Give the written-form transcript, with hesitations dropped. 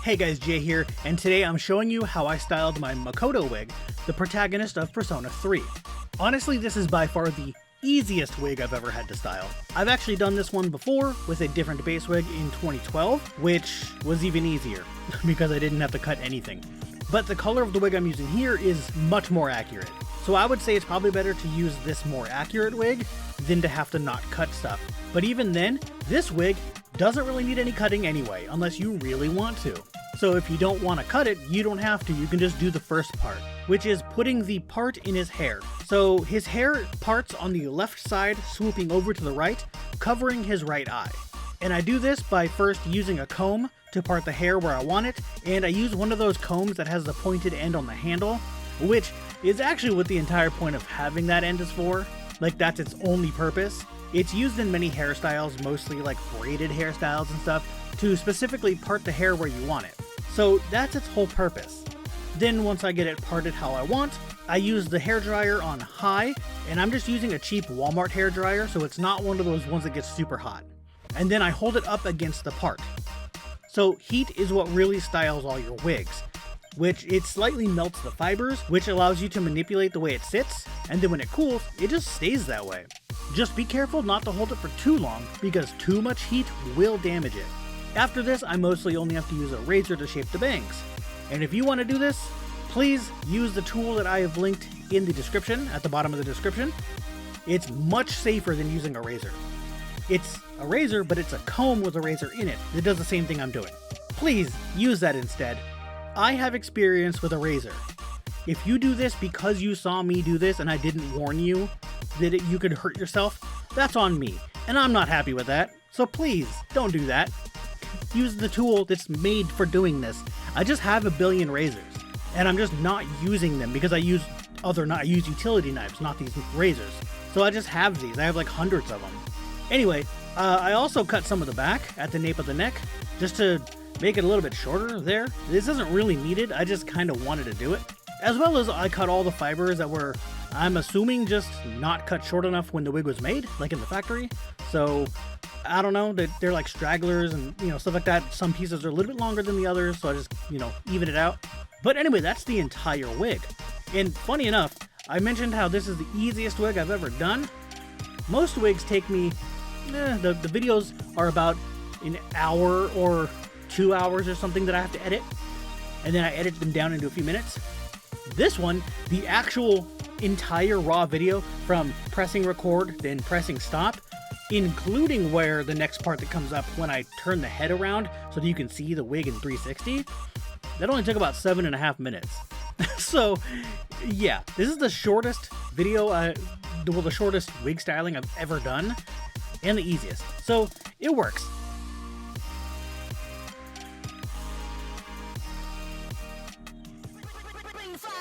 Hey guys, Jay here, and today I'm showing you how I styled my Makoto wig, the protagonist of Persona 3. Honestly, this is by far the easiest wig I've ever had to style. I've actually done this one before with a different base wig in 2012, which was even easier because I didn't have to cut anything. But the color of the wig I'm using here is much more accurate. So I would say it's probably better to use this more accurate wig than to have to not cut stuff. But even then, this wig doesn't really need any cutting anyway, unless you really want to. So if you don't want to cut it, you don't have to, you can just do the first part, which is putting the part in his hair. So his hair parts on the left side swooping over to the right, covering his right eye. And I do this by first using a comb to part the hair where I want it, and I use one of those combs that has the pointed end on the handle, which is actually what the entire point of having that end is for. Like, that's its only purpose. It's used in many hairstyles, mostly like braided hairstyles and stuff, to specifically part the hair where you want it. So that's its whole purpose. Then once I get it parted how I want, I use the hairdryer on high, and I'm just using a cheap Walmart hairdryer, so it's not one of those ones that gets super hot. And then I hold it up against the part. So heat is what really styles all your wigs, which it slightly melts the fibers, which allows you to manipulate the way it sits, and then when it cools, it just stays that way. Just be careful not to hold it for too long, because too much heat will damage it. After this, I mostly only have to use a razor to shape the bangs. And if you want to do this, please use the tool that I have linked in the description, at the bottom of the description. It's much safer than using a razor. It's a razor, but it's a comb with a razor in it. It does the same thing I'm doing. Please use that instead. I have experience with a razor. If you do this because you saw me do this and I didn't warn you that you could hurt yourself, that's on me, and I'm not happy with that. So please, don't do that. Use the tool that's made for doing this. I just have a billion razors, and I'm just not using them because I use utility knives, not these razors. So I just have these. I have like hundreds of them. Anyway, I also cut some of the back at the nape of the neck just to make it a little bit shorter there. This isn't really needed, I just kind of wanted to do it. As well as I cut all the fibers that were, I'm assuming, just not cut short enough when the wig was made, like in the factory. So I don't know, they're like stragglers and stuff like that. Some pieces are a little bit longer than the others, so I just even it out. But anyway, that's the entire wig. And funny enough, I mentioned how this is the easiest wig I've ever done. Most wigs take me, the videos are about an hour or 2 hours or something that I have to edit, and then I edit them down into a few minutes. This one, the actual entire raw video from pressing record, then pressing stop, including where the next part that comes up when I turn the head around so that you can see the wig in 360, that only took about 7.5 minutes. So yeah, this is the shortest video, the shortest wig styling I've ever done, and the easiest. So it works. Bring fire.